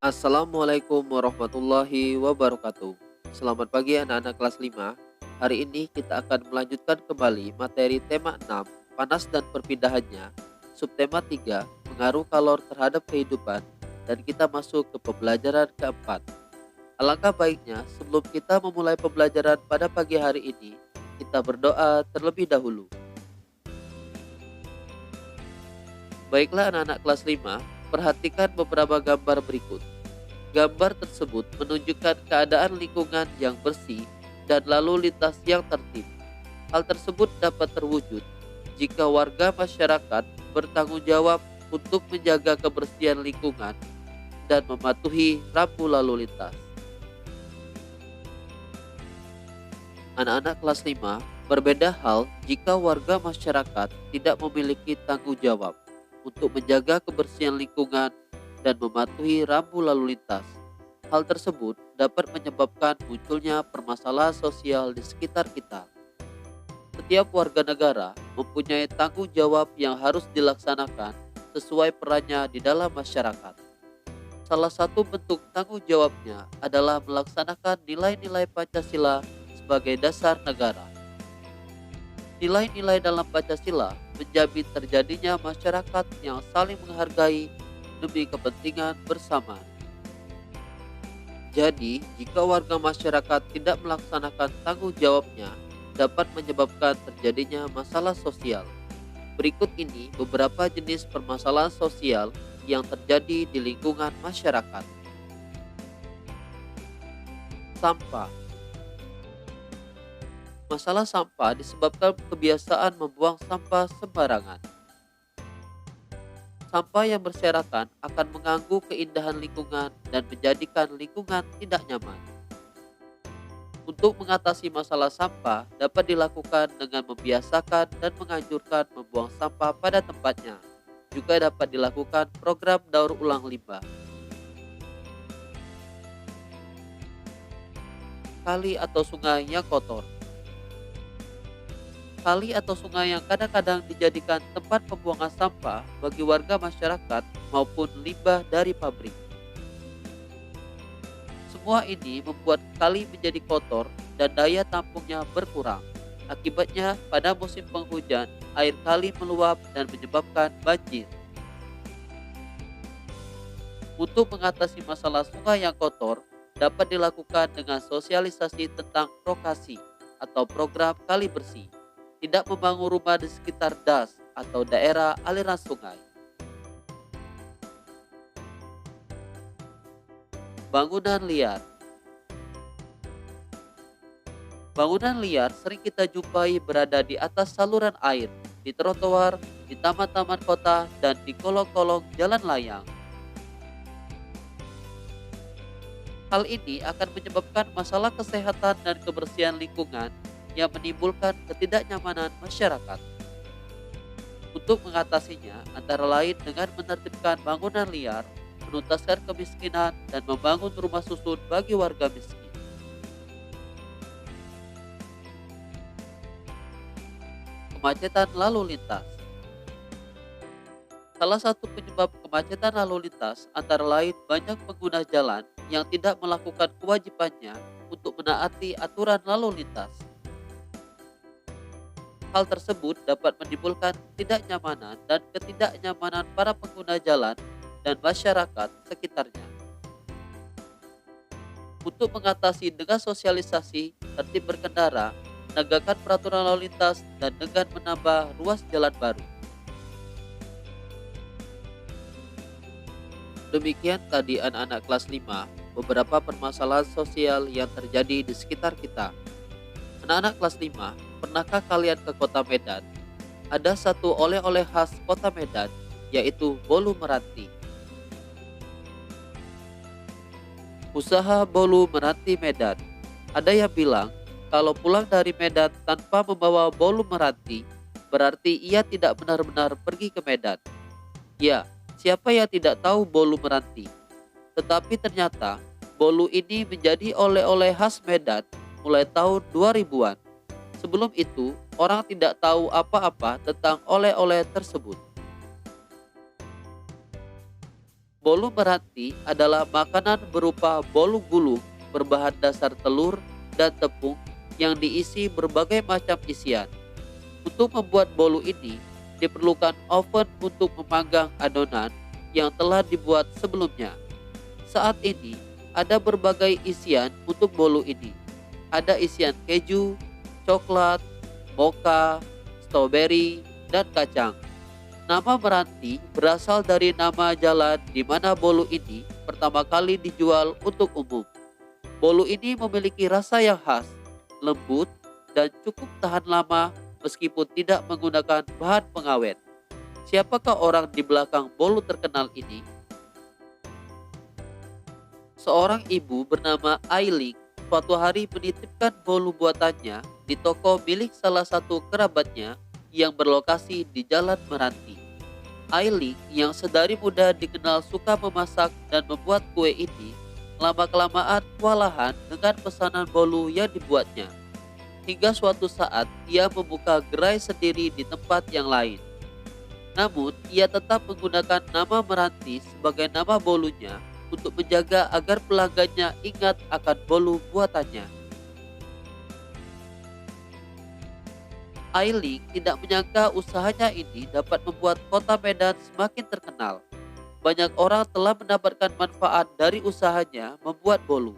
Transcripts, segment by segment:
Assalamualaikum warahmatullahi wabarakatuh. Selamat pagi anak-anak kelas 5. Hari ini kita akan melanjutkan kembali materi tema 6, panas dan perpindahannya, subtema 3, pengaruh kalor terhadap kehidupan, dan kita masuk ke pembelajaran keempat. Alangkah baiknya sebelum kita memulai pembelajaran pada pagi hari ini, kita berdoa terlebih dahulu. Baiklah anak-anak kelas 5, perhatikan beberapa gambar berikut. Gambar tersebut menunjukkan keadaan lingkungan yang bersih dan lalu lintas yang tertib. Hal tersebut dapat terwujud jika warga masyarakat bertanggung jawab untuk menjaga kebersihan lingkungan dan mematuhi rambu lalu lintas. Anak-anak kelas 5, berbeda hal jika warga masyarakat tidak memiliki tanggung jawab untuk menjaga kebersihan lingkungan dan mematuhi rambu lalu lintas. Hal tersebut dapat menyebabkan munculnya permasalahan sosial di sekitar kita. Setiap warga negara mempunyai tanggung jawab yang harus dilaksanakan sesuai perannya di dalam masyarakat. Salah satu bentuk tanggung jawabnya adalah melaksanakan nilai-nilai Pancasila sebagai dasar negara. Nilai-nilai dalam Pancasila menjamin terjadinya masyarakat yang saling menghargai demi kepentingan bersama. Jadi, jika warga masyarakat tidak melaksanakan tanggung jawabnya, dapat menyebabkan terjadinya masalah sosial. Berikut ini beberapa jenis permasalahan sosial yang terjadi di lingkungan masyarakat. Sampah. Masalah sampah disebabkan kebiasaan membuang sampah sembarangan. Sampah yang berserakan akan mengganggu keindahan lingkungan dan menjadikan lingkungan tidak nyaman. Untuk mengatasi masalah sampah dapat dilakukan dengan membiasakan dan menganjurkan membuang sampah pada tempatnya. Juga dapat dilakukan program daur ulang limbah. Kali atau sungai yang kotor. Kali atau sungai yang kadang-kadang dijadikan tempat pembuangan sampah bagi warga masyarakat maupun limbah dari pabrik. Semua ini membuat kali menjadi kotor dan daya tampungnya berkurang. Akibatnya, pada musim penghujan, air kali meluap dan menyebabkan banjir. Untuk mengatasi masalah sungai yang kotor, dapat dilakukan dengan sosialisasi tentang prokasi atau program kali bersih. Tidak membangun rumah di sekitar das atau daerah aliran sungai. Bangunan liar. Bangunan liar sering kita jumpai berada di atas saluran air, di trotoar, di taman-taman kota, dan di kolong-kolong jalan layang. Hal ini akan menyebabkan masalah kesehatan dan kebersihan lingkungan yang menimbulkan ketidaknyamanan masyarakat. Untuk mengatasinya, antara lain dengan menertibkan bangunan liar, menuntaskan kemiskinan, dan membangun rumah susun bagi warga miskin. Kemacetan lalu lintas. Salah satu penyebab kemacetan lalu lintas antara lain banyak pengguna jalan yang tidak melakukan kewajibannya untuk menaati aturan lalu lintas. Hal tersebut dapat menimbulkan ketidaknyamanan dan ketidaknyamanan para pengguna jalan dan masyarakat sekitarnya. Untuk mengatasi dengan sosialisasi, tertib berkendara, menegakkan peraturan lalu lintas, dan dengan menambah ruas jalan baru. Demikian tadi anak-anak kelas 5, beberapa permasalahan sosial yang terjadi di sekitar kita. Anak-anak kelas 5, pernahkah kalian ke kota Medan? Ada satu oleh-oleh khas kota Medan, yaitu bolu meranti. Usaha bolu meranti Medan. Ada yang bilang, kalau pulang dari Medan tanpa membawa bolu meranti, berarti ia tidak benar-benar pergi ke Medan. Ya, siapa yang tidak tahu bolu meranti? Tetapi ternyata, bolu ini menjadi oleh-oleh khas Medan mulai tahun 2000-an. Sebelum itu, orang tidak tahu apa-apa tentang oleh-oleh tersebut. Bolu meranti adalah makanan berupa bolu gulung berbahan dasar telur dan tepung yang diisi berbagai macam isian. Untuk membuat bolu ini, diperlukan oven untuk memanggang adonan yang telah dibuat sebelumnya. Saat ini, ada berbagai isian untuk bolu ini. Ada isian keju, coklat, mocha, stroberi, dan kacang. Nama meranti berasal dari nama jalan di mana bolu ini pertama kali dijual untuk umum. Bolu ini memiliki rasa yang khas, lembut, dan cukup tahan lama meskipun tidak menggunakan bahan pengawet. Siapakah orang di belakang bolu terkenal ini? Seorang ibu bernama Ailing suatu hari menitipkan bolu buatannya di toko milik salah satu kerabatnya yang berlokasi di Jalan Meranti. Ailing yang sedari muda dikenal suka memasak dan membuat kue ini, lama-kelamaan kewalahan dengan pesanan bolu yang dibuatnya. Hingga suatu saat ia membuka gerai sendiri di tempat yang lain. Namun, ia tetap menggunakan nama Meranti sebagai nama bolunya untuk menjaga agar pelanggannya ingat akan bolu buatannya. Ailing tidak menyangka usahanya ini dapat membuat kota Medan semakin terkenal. Banyak orang telah mendapatkan manfaat dari usahanya membuat bolu.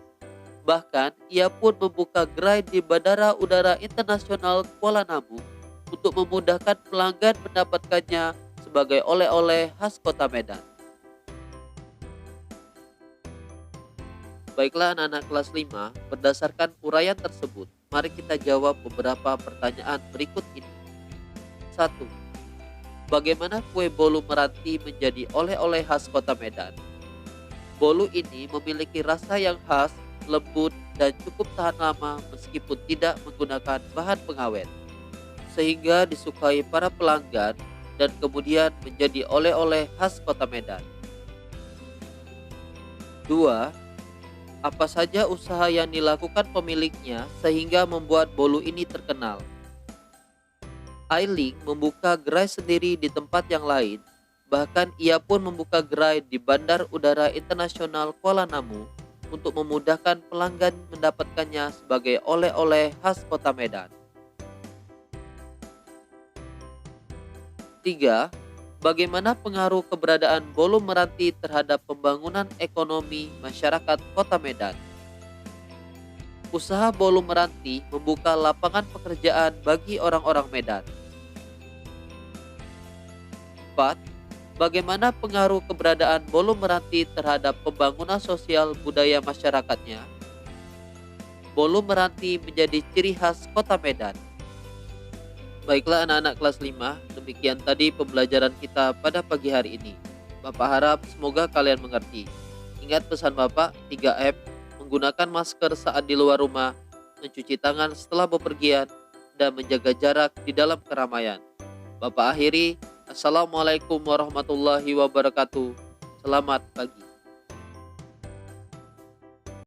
Bahkan, ia pun membuka gerai di Bandara Udara Internasional Kuala Namu untuk memudahkan pelanggan mendapatkannya sebagai oleh-oleh khas kota Medan. Baiklah anak-anak kelas 5, berdasarkan uraian tersebut, mari kita jawab beberapa pertanyaan berikut ini. 1. Bagaimana kue bolu meranti menjadi oleh-oleh khas kota Medan? Bolu ini memiliki rasa yang khas, lembut, dan cukup tahan lama meskipun tidak menggunakan bahan pengawet, sehingga disukai para pelanggan dan kemudian menjadi oleh-oleh khas kota Medan. 2. Apa saja usaha yang dilakukan pemiliknya sehingga membuat bolu ini terkenal? Ailing membuka gerai sendiri di tempat yang lain, bahkan ia pun membuka gerai di Bandar Udara Internasional Kuala Namu untuk memudahkan pelanggan mendapatkannya sebagai oleh-oleh khas kota Medan. 3. Bagaimana pengaruh keberadaan bolu meranti terhadap pembangunan ekonomi masyarakat kota Medan? Usaha bolu meranti membuka lapangan pekerjaan bagi orang-orang Medan. 4. Bagaimana pengaruh keberadaan bolu meranti terhadap pembangunan sosial budaya masyarakatnya? Bolu meranti menjadi ciri khas kota Medan. Baiklah anak-anak kelas 5, demikian tadi pembelajaran kita pada pagi hari ini. Bapak harap semoga kalian mengerti. Ingat pesan Bapak 3M, menggunakan masker saat di luar rumah, mencuci tangan setelah bepergian, dan menjaga jarak di dalam keramaian. Bapak akhiri, Assalamualaikum warahmatullahi wabarakatuh. Selamat pagi.